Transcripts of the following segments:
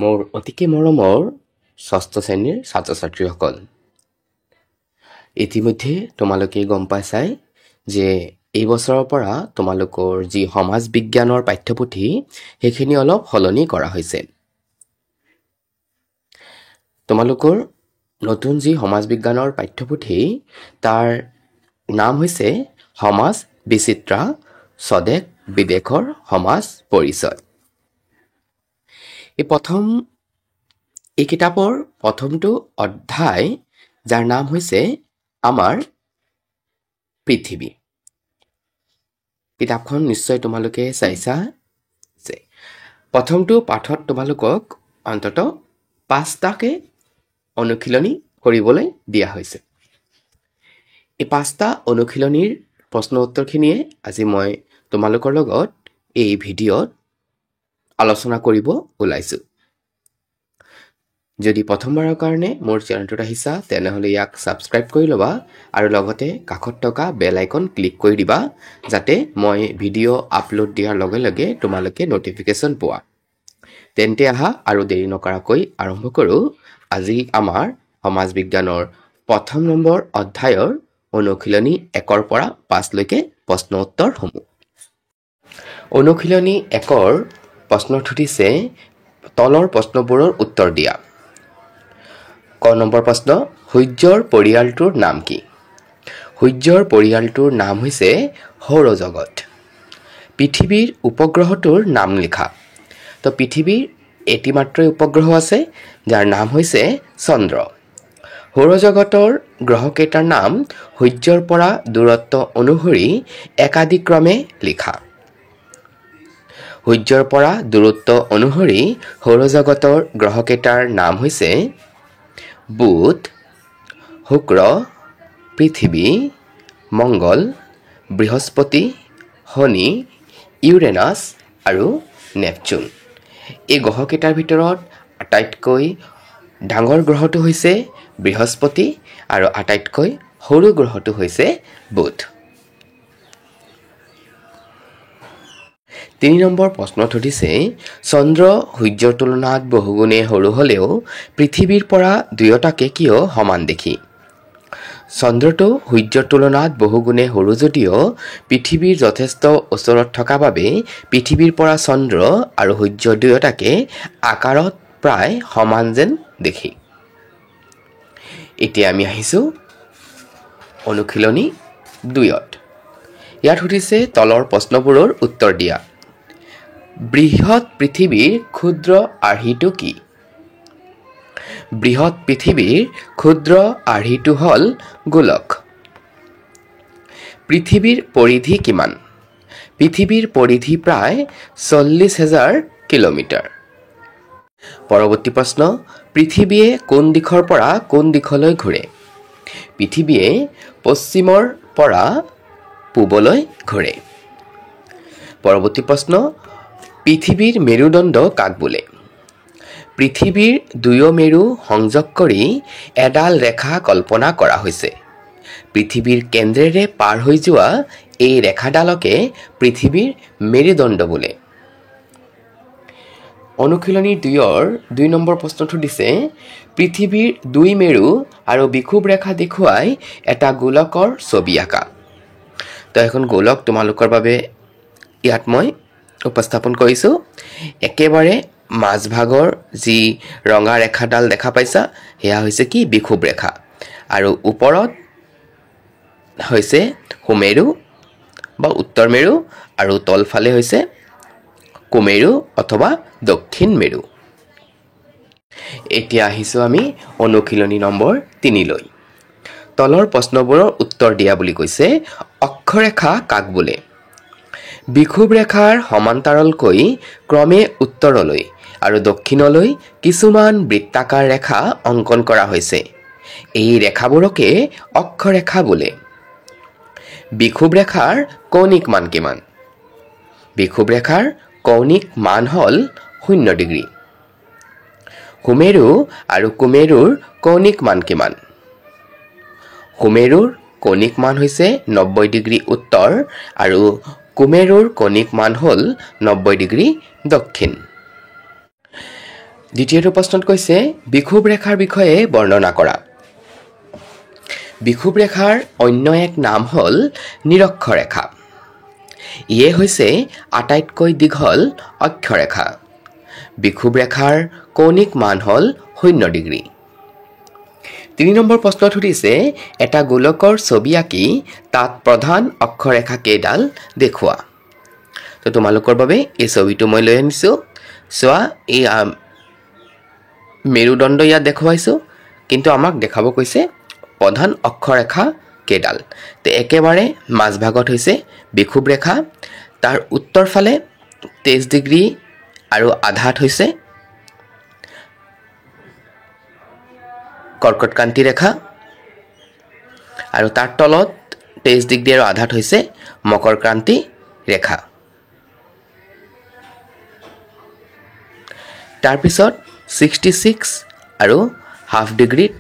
মোৰ অতিকে মৰমৰ ষষ্ঠ শ্ৰেণীৰ ছাত্ৰ ছাত্ৰীসকল, ইতিমধ্যে তোমালোকে গম পাইছাই যে এই বছৰৰ পৰা তোমালোকৰ যি সমাজ বিজ্ঞানৰ পাঠ্যপুথি সেইখিনি অলপ সলনি কৰা হৈছে। তোমালোকৰ নতুন যি সমাজ বিজ্ঞানৰ পাঠ্যপুথি তাৰ নাম হৈছে সমাজ বিচিত্ৰা স্বদেশ বিদেশৰ সমাজ পৰিচয়। এই কিতাপৰ প্ৰথমটো অধ্যায় যাৰ নাম হৈছে আমাৰ পৃথিৱী। কিতাপখন নিশ্চয় তোমালোকে চাইছা। প্ৰথমটো পাঠত তোমালোকক অন্তত 5টাকে অনুশীলনী কৰিবলৈ দিয়া হৈছে। এই 5টা অনুশীলনীৰ প্ৰশ্ন উত্তৰখিনিয়ে আজি মই তোমালোকৰ লগত এই ভিডিঅ'ত আলোচনা কৰিব ওলাইছোঁ। যদি প্ৰথমবাৰৰ কাৰণে মোৰ চেনেলটোত আহিছা তেনেহ'লে ইয়াক ছাবস্ক্ৰাইব কৰি ল'বা আৰু লগতে কাষত থকা বেল আইকন ক্লিক কৰি দিবা যাতে মই ভিডিঅ' আপলোড দিয়াৰ লগে লগে তোমালোকে নটিফিকেশ্যন পোৱা। তেন্তে আহা আৰু দেৰি নকৰাকৈ আৰম্ভ কৰোঁ আজি আমাৰ সমাজ বিজ্ঞানৰ প্ৰথম নম্বৰ অধ্যায়ৰ অনুশীলনী 1ৰ পৰা 5লৈকে প্ৰশ্ন উত্তৰসমূহ। অনুশীলনী 1ৰ প্ৰশ্নটো উঠিছে তলৰ প্ৰশ্নবোৰৰ উত্তৰ দিয়া। ক নম্বৰ প্ৰশ্ন, সূৰ্যৰ পৰিয়ালটোৰ নাম কি? সূৰ্যৰ পৰিয়ালটোৰ নাম হৈছে সৌৰজগত। পৃথিৱীৰ উপগ্ৰহটোৰ নাম লিখা। তো পৃথিৱীৰ এটি মাত্ৰই উপগ্ৰহ আছে যাৰ নাম হৈছে চন্দ্ৰ। সৌৰজগতৰ গ্ৰহকেইটাৰ নাম সূৰ্যৰ পৰা দূৰত্ব অনুসৰি একাদিক্ৰমে লিখা। সূৰ্যৰ পৰা দূৰত্ব অনুসৰি সৌৰজগতৰ গ্ৰহকেইটাৰ নাম হৈছে বুধ, শুক্ৰ, পৃথিৱী, মংগল, বৃহস্পতি, শনি, ইউৰেনাছ আৰু নেপচুন। এই গ্ৰহকেইটাৰ ভিতৰত আটাইতকৈ ডাঙৰ গ্ৰহটো হৈছে বৃহস্পতি আৰু আটাইতকৈ সৰু গ্ৰহটো হৈছে বুধ। 3 নম্বৰ প্ৰশ্নত উঠিছে চন্দ্ৰ সূৰ্যৰ তুলনাত বহুগুণে সৰু হ'লেও পৃথিৱীৰ পৰা দুয়োটাকে কিয় সমান দেখি? চন্দ্ৰটো সূৰ্যৰ তুলনাত বহুগুণে সৰু যদিও পৃথিৱীৰ যথেষ্ট ওচৰত থকা বাবে পৃথিৱীৰ পৰা চন্দ্ৰ আৰু সূৰ্য দুয়োটাকে আকাৰত প্ৰায় সমান যেন দেখি। এতিয়া আমি আহিছোঁ অনুশীলনী 2ত। ইয়াত সুধিছে তলৰ প্ৰশ্নবোৰৰ উত্তৰ দিয়া। বৃহৎ পৃথিৱীৰ ক্ষুদ্ৰ আৰ্হিটো কি? বৃহৎ পৃথিৱীৰ ক্ষুদ্ৰ আৰ্হিটো হ'ল গোলক। পৃথিৱীৰ পৰিধি কিমান? পৃথিৱীৰ পৰিধি প্ৰায় 40,000 কিলোমিটাৰ। পৰৱৰ্তী প্ৰশ্ন, পৃথিৱীয়ে কোন দিশৰ পৰা কোন দিশলৈ ঘূৰে? পৃথিৱীয়ে পশ্চিমৰ পৰা পূবলৈ ঘূৰে। পৰৱৰ্তী প্ৰশ্ন, পৃথিৱীৰ মেৰুদণ্ড কাক বোলে? পৃথিৱীৰ দুয়ো মেৰু সংযোগ কৰি এডাল ৰেখা কল্পনা কৰা হৈছে। পৃথিৱীৰ কেন্দ্ৰেৰে পাৰ হৈ যোৱা এই ৰেখাডালকে পৃথিৱীৰ মেৰুদণ্ড বোলে। অনুশীলনী 2ৰ 2 নম্বৰ প্ৰশ্নটো দিছে পৃথিৱীৰ 2 মেৰু আৰু বিষুৱ ৰেখা দেখুৱাই এটা গোলকৰ ছবি আঁকা। তো এখন গোলক তোমালোকৰ বাবে ইয়াত মই উপস্থাপন কৰিছোঁ। একেবাৰে মাজভাগৰ যি ৰঙা ৰেখাডাল দেখা পাইছা সেয়া হৈছে কি বিষুৱ ৰেখা আৰু ওপৰত হৈছে সুমেৰু বা উত্তৰ মেৰু আৰু তলফালে হৈছে কুমেৰু অথবা দক্ষিণ মেৰু। এতিয়া আহিছোঁ আমি অনুশীলনী নম্বৰ 3লৈ। তলৰ প্ৰশ্নবোৰৰ উত্তৰ দিয়া বুলি কৈছে। অক্ষৰেখা কাক বোলে? বিষুৱ ৰেখাৰ সমান্তৰালকৈ ক্ৰমে উত্তৰলৈ আৰু দক্ষিণলৈ কিছুমান বৃত্তাকাৰ ৰেখা অংকন কৰা হৈছে। এই ৰেখাবোৰকে অক্ষৰেখা বোলে। বিষুৱ ৰেখাৰ কৌণিক মান কিমান? বিষুৱ ৰেখাৰ কৌণিক মান হ'ল 0 ডিগ্ৰী। সুমেৰু আৰু কুমেৰুৰ কৌণিক মান কিমান? সুমেৰুৰ কৌণিক মান হৈছে 90 ডিগ্ৰী উত্তৰ আৰু কুমেৰুৰ কৌণিক মান হ'ল 90 ডিগ্ৰী দক্ষিণ। দ্বিতীয়টো প্ৰশ্নত কৈছে বিষুৱ ৰেখাৰ বিষয়ে বৰ্ণনা কৰা। বিষুৱ ৰেখাৰ অন্য এক নাম হ'ল নিৰক্ষৰেখা। ইয়ে হৈছে আটাইতকৈ দীঘল অক্ষৰেখা। বিষুৱ ৰেখাৰ কৌণিক মান হ'ল 0 ডিগ্ৰী। 3 নম্বৰ প্ৰশ্নত সুধিছে এটা গোলকৰ ছবি আঁকি তাত প্ৰধান অক্ষৰেখা কেইডাল দেখুওৱা। তো তোমালোকৰ বাবে এই ছবিটো মই লৈ আনিছোঁ। চোৱা, এই মেৰুদণ্ড ইয়াত দেখুৱাইছোঁ, কিন্তু আমাক দেখাব কৈছে প্ৰধান অক্ষৰেখা কেইডাল। তো একেবাৰে মাজভাগত হৈছে বিষুৱ ৰেখা, তাৰ উত্তৰ ফালে 23 ডিগ্ৰী আৰু আধাত হৈছে কৰ্কটক্ৰান্তি ৰেখা, আৰু তাৰ তলত 23 ডিগ্ৰী আৰু আধাত হৈছে মকৰক্ৰান্তি ৰেখা। তাৰপিছত 66 আৰু হাফ ডিগ্ৰীত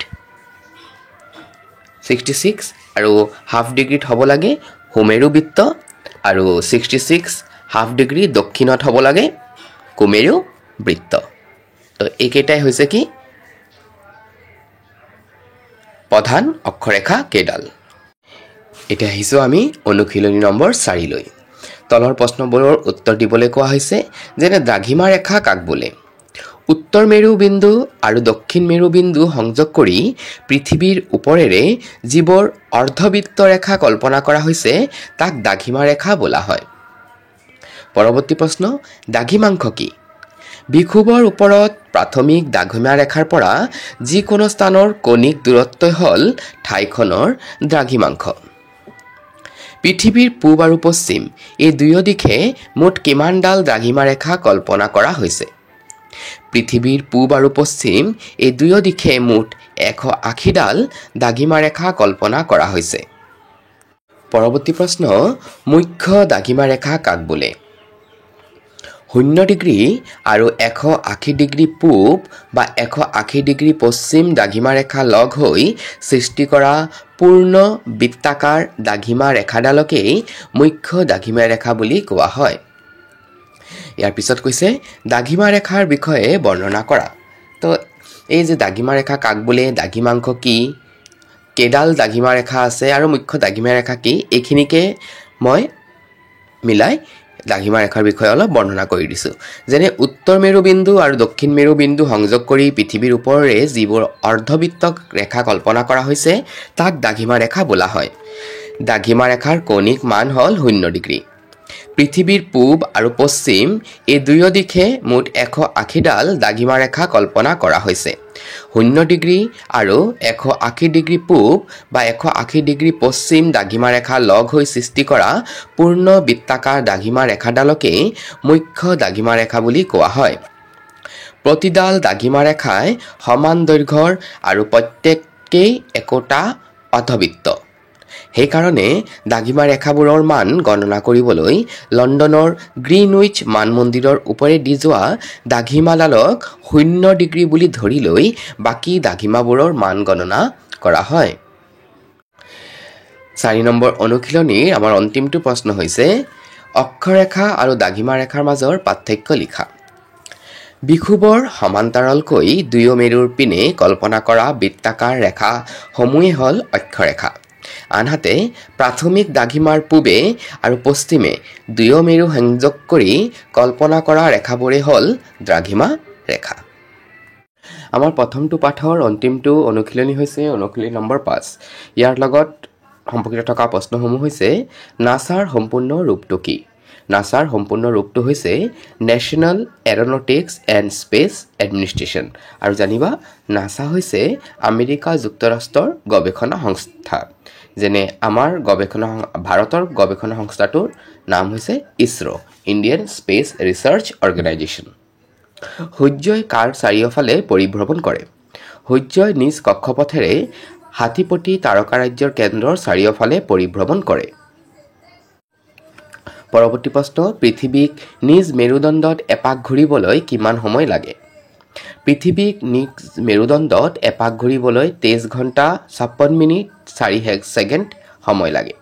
66 আৰু হাফ ডিগ্ৰীত হ'ব লাগে সুমেৰু বৃত্ত, আৰু 66 হাফ ডিগ্ৰী দক্ষিণত হ'ব লাগে কুমেৰু বৃত্ত। তো এইকেইটাই হৈছে কি প্ৰধান অক্ষৰেখা কেইডাল। এতিয়া আহিছোঁ আমি অনুশীলনী নম্বৰ 4 লৈ। তলৰ প্ৰশ্নবোৰৰ উত্তৰ দিবলৈ কোৱা হৈছে। যেনে দ্ৰাঘিমা ৰেখা কাক বোলে? উত্তৰ মেৰু বিন্দু আৰু দক্ষিণ মেৰু বিন্দু সংযোগ কৰি পৃথিৱীৰ ওপৰেৰে যিবোৰ অৰ্ধবৃত্ত ৰেখা কল্পনা কৰা হৈছে তাক দ্ৰাঘিমা ৰেখা বোলা হয়। পৰৱৰ্তী প্ৰশ্ন, দ্ৰাঘিমাংশ কি? বিষুৱৰ ওপৰত প্ৰাথমিক দ্ৰাঘিমা ৰেখাৰ পৰা যিকোনো স্থানৰ কৌণিক দূৰত্বই হ'ল ঠাইখনৰ দ্ৰাঘিমাংশ। পৃথিৱীৰ পূব আৰু পশ্চিম এই দুয়ো দিশে মুঠ কিমানডাল দ্ৰাঘিমা ৰেখা কল্পনা কৰা হৈছে? পৃথিৱীৰ পূব আৰু পশ্চিম এই দুয়ো দিশে মুঠ 180ডাল দ্ৰাঘিমা ৰেখা কল্পনা কৰা হৈছে। পৰৱৰ্তী প্ৰশ্ন, মুখ্য দ্ৰাঘিমা ৰেখা কাক বোলে? 0 ডিগ্ৰী আৰু 180 ডিগ্ৰী পূব বা 180 ডিগ্ৰী পশ্চিম দ্ৰাঘিমা ৰেখা লগ হৈ সৃষ্টি কৰা পূৰ্ণ বৃত্তাকাৰ দ্ৰাঘিমা ৰেখাডালকেই মুখ্য দ্ৰাঘিমা ৰেখা বুলি কোৱা হয়। ইয়াৰ পিছত কৈছে দ্ৰাঘিমা ৰেখাৰ বিষয়ে বৰ্ণনা কৰা। তো এই যে দ্ৰাঘিমা ৰেখা কাক বোলে, দ্ৰাঘিমাংশ কি, কেইডাল দ্ৰাঘিমা ৰেখা আছে আৰু মুখ্য দ্ৰাঘিমা ৰেখা কি, এইখিনিকে মই মিলাই দ্ৰাঘিমা ৰেখাৰ বিষয়ে অলপ বৰ্ণনা কৰি দিছোঁ। যেনে উত্তৰ মেৰু বিন্দু আৰু দক্ষিণ মেৰু বিন্দু সংযোগ কৰি পৃথিৱীৰ ওপৰেৰে যিবোৰ অৰ্ধবৃত্ত ৰেখা কল্পনা কৰা হৈছে তাক দ্ৰাঘিমা ৰেখা বোলা হয়। দ্ৰাঘিমা ৰেখাৰ কৌণিক মান হ'ল 0 ডিগ্ৰী। পৃথিৱীৰ পূব আৰু পশ্চিম এই দুয়ো দিশে মুঠ 180ডাল দ্ৰাঘিমা ৰেখা কল্পনা কৰা হৈছে। 0 ডিগ্ৰী আৰু 180 ডিগ্ৰী পূব বা 180 ডিগ্ৰী পশ্চিম দ্ৰাঘিমা ৰেখা লগ হৈ সৃষ্টি কৰা পূৰ্ণ বৃত্তাকাৰ দ্ৰাঘিমা ৰেখাডালকেই মুখ্য দ্ৰাঘিমা ৰেখা বুলি কোৱা হয়। প্ৰতিডাল দ্ৰাঘিমা ৰেখাই সমান দৈৰ্ঘ্যৰ আৰু প্ৰত্যেকেই একোটা অৰ্ধবৃত্ত। সেইকাৰণে দ্ৰাঘিমা ৰেখাবোৰৰ মান গণনা কৰিবলৈ লণ্ডনৰ গ্ৰীণউইচ মানমন্দিৰৰ ওপৰেদি যোৱা দ্ৰাঘিমাডালক 0 ডিগ্ৰী বুলি ধৰি লৈ বাকী দ্ৰাঘিমাবোৰৰ মান গণনা কৰা হয়। 4 নম্বৰ অনুশীলনীৰ আমাৰ অন্তিমটো প্ৰশ্ন হৈছে অক্ষৰেখা আৰু দ্ৰাঘিমা ৰেখাৰ মাজৰ পাৰ্থক্য লিখা। বিষুৱৰ সমান্তৰালকৈ দুয়ো মেৰুৰ পিনে কল্পনা কৰা বৃত্তাকাৰ ৰেখাসমূহেই হ'ল অক্ষৰেখা। আনহাতে প্ৰাথমিক দ্ৰাঘিমাৰ পূবে আৰু পশ্চিমে দুয়ো মেৰু সংযোগ কৰি কল্পনা কৰা ৰেখাবোৰেই হ'ল দ্ৰাঘিমা ৰেখা। আমাৰ প্ৰথমটো পাঠৰ অন্তিমটো অনুশীলনী হৈছে অনুশীলনী নম্বৰ 5। ইয়াৰ লগত সম্পৰ্কিত থকা প্ৰশ্নসমূহ হৈছে নাছাৰ সম্পূৰ্ণ ৰূপটো কি? নাছাৰ সম্পূৰ্ণ ৰূপটো হৈছে national aeronautics and space administration. আৰু জানিবা নাছা হৈছে আমেৰিকা যুক্তৰাষ্ট্ৰৰ গৱেষণা সংস্থা। যেনে আমাৰ ভাৰতৰ গৱেষণা সংস্থাটোৰ নাম হৈছে ইছৰো, ইণ্ডিয়ান স্পেচ ৰিচাৰ্চ অৰ্গেনাইজেশ্যন। সূৰ্যই কাৰ চাৰিওফালে পৰিভ্ৰমণ কৰে? সূৰ্যই নিজ কক্ষপথেৰে হাতীপতি তাৰকাৰাজ্যৰ কেন্দ্ৰৰ চাৰিওফালে পৰিভ্ৰমণ কৰে। পৰৱৰ্তী প্ৰশ্ন, পৃথিৱীক নিজ মেৰুদণ্ডত এপাক ঘূৰিবলৈ কিমান সময় লাগে? পৃথিৱীক নিজ মেৰুদণ্ডত এপাক ঘূৰিবলৈ 23 ঘণ্টা 56 মিনিট 4 ছেকেণ্ড সময় লাগে।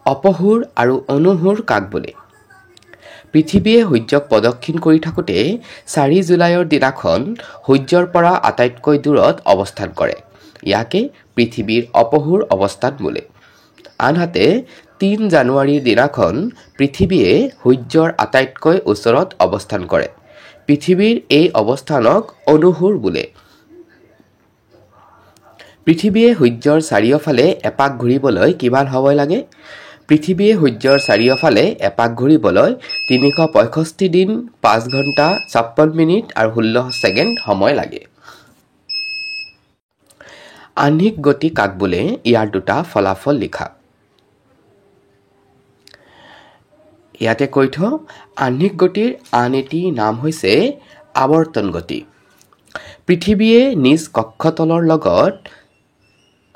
অপহুৰ আৰু অনুহুৰ কাক বোলে? পৃথিৱীয়ে সূৰ্যক প্ৰদক্ষিণ কৰি থাকোঁতে 4 জুলাইৰ দিনাখন সূৰ্যৰ পৰা আটাইতকৈ দূৰত অৱস্থান কৰে। ইয়াকে পৃথিৱীৰ অপহূৰ অৱস্থান বোলে। আনহাতে 3 জানুৱাৰীৰ দিনাখন পৃথিৱীয়ে সূৰ্যৰ আটাইতকৈ ওচৰত অৱস্থান কৰে। পৃথিৱীৰ এই অৱস্থানক অনুহূৰ বোলে। পৃথিৱীয়ে সূৰ্যৰ চাৰিওফালে এপাক ঘূৰিবলৈ কিমান সময় লাগে? পৃথিৱীয়ে সূৰ্যৰ চাৰিওফালে এপাক ঘূৰিবলৈ 365 দিন 5 ঘণ্টা 56 মিনিট আৰু 16 ছেকেণ্ড সময় লাগে। আহ্নিক গতি কাক বোলে? ইয়াৰ দুটা ফলাফল লিখা। ইয়াতে কৈ থওঁ, আহ্নিক গতিৰ আন এটি নাম হৈছে আৱৰ্তন গতি। পৃথিৱীয়ে নিজ কক্ষতলৰ লগত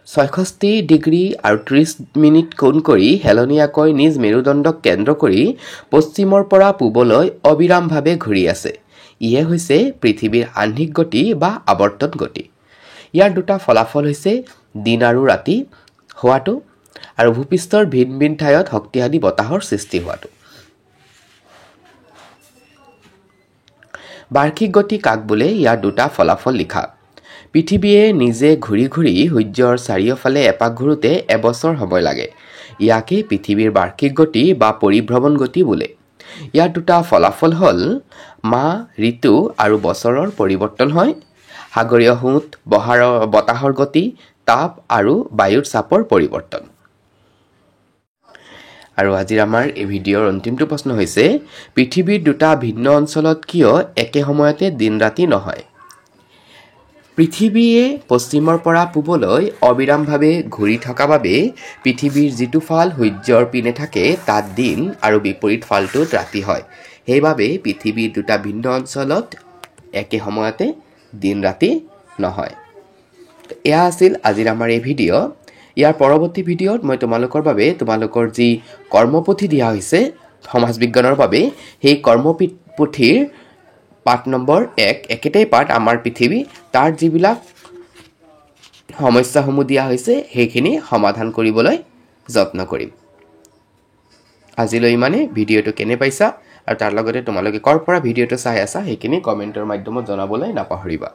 66 ডিগ্ৰী আৰু 30 মিনিট কোণ কৰি হেলনীয়াকৈ নিজ মেৰুদণ্ডক কেন্দ্ৰ কৰি পশ্চিমৰ পৰা পূবলৈ অবিৰামভাৱে ঘূৰি আছে। ইয়ে হৈছে পৃথিৱীৰ আহ্নিক গতি বা আৱৰ্তন গতি। ইয়াৰ দুটা ফলাফল হৈছে দিন আৰু ৰাতি হোৱাটো আৰু ভূপৃষ্ঠৰ ভিন ভিন ঠাইত শক্তিশালী বতাহৰ সৃষ্টি হোৱাটো। বাৰ্ষিক গতি কাক বোলে? ইয়াৰ দুটা ফলাফল লিখা। পৃথিৱীয়ে নিজে ঘূৰি ঘূৰি সূৰ্যৰ চাৰিওফালে এপাক ঘূৰোতে এবছৰ সময় লাগে। ইয়াকে পৃথিৱীৰ বাৰ্ষিক গতি বা পৰিভ্ৰমণ গতি বোলে। ইয়াৰ দুটা ফলাফল হ'ল মাহ, ঋতু আৰু বছৰৰ পৰিৱৰ্তন হয়, সাগৰীয় সোঁত, বতাহৰ গতি, তাপ আৰু বায়ুৰ চাপৰ পৰিৱৰ্তন। আৰু আজিৰ আমাৰ এই ভিডিঅ'ৰ অন্তিমটো প্ৰশ্ন হৈছে, পৃথিৱীৰ দুটা ভিন্ন অঞ্চলত কিয় একে সময়তে দিন ৰাতি নহয়? পৃথিৱীয়ে পশ্চিমৰ পৰা পূবলৈ অবিৰামভাৱে ঘূৰি থকা বাবে পৃথিৱীৰ যিটো ফাল সূৰ্যৰ পিনে থাকে তাত দিন আৰু বিপৰীত ফালটোত ৰাতি হয়। সেইবাবে পৃথিৱীৰ দুটা ভিন্ন অঞ্চলত একে সময়তে দিন ৰাতি নহয়। এয়া আছিল আজিৰ আমাৰ এই ভিডিঅ'। ইয়াৰ পৰৱৰ্তী ভিডিঅ'ত মই তোমালোকৰ বাবে তোমালোকৰ যি কৰ্মপুথি দিয়া হৈছে সমাজ বিজ্ঞানৰ বাবে, সেই কৰ্মপুথিৰ পাঠ নম্বৰ 1, একেটাই পাঠ আমাৰ পৃথিৱী, তাৰ যিবিলাক সমস্যাসমূহ দিয়া হৈছে সেইখিনি সমাধান কৰিবলৈ যত্ন কৰিম। আজিলৈ ইমানে। ভিডিঅ'টো কেনে পাইছা আৰু তাৰ লগতে তোমালোকে ক'ৰ পৰা ভিডিঅ'টো চাই আছা সেইখিনি কমেণ্টৰ মাধ্যমত জনাবলৈ নাপাহৰিবা।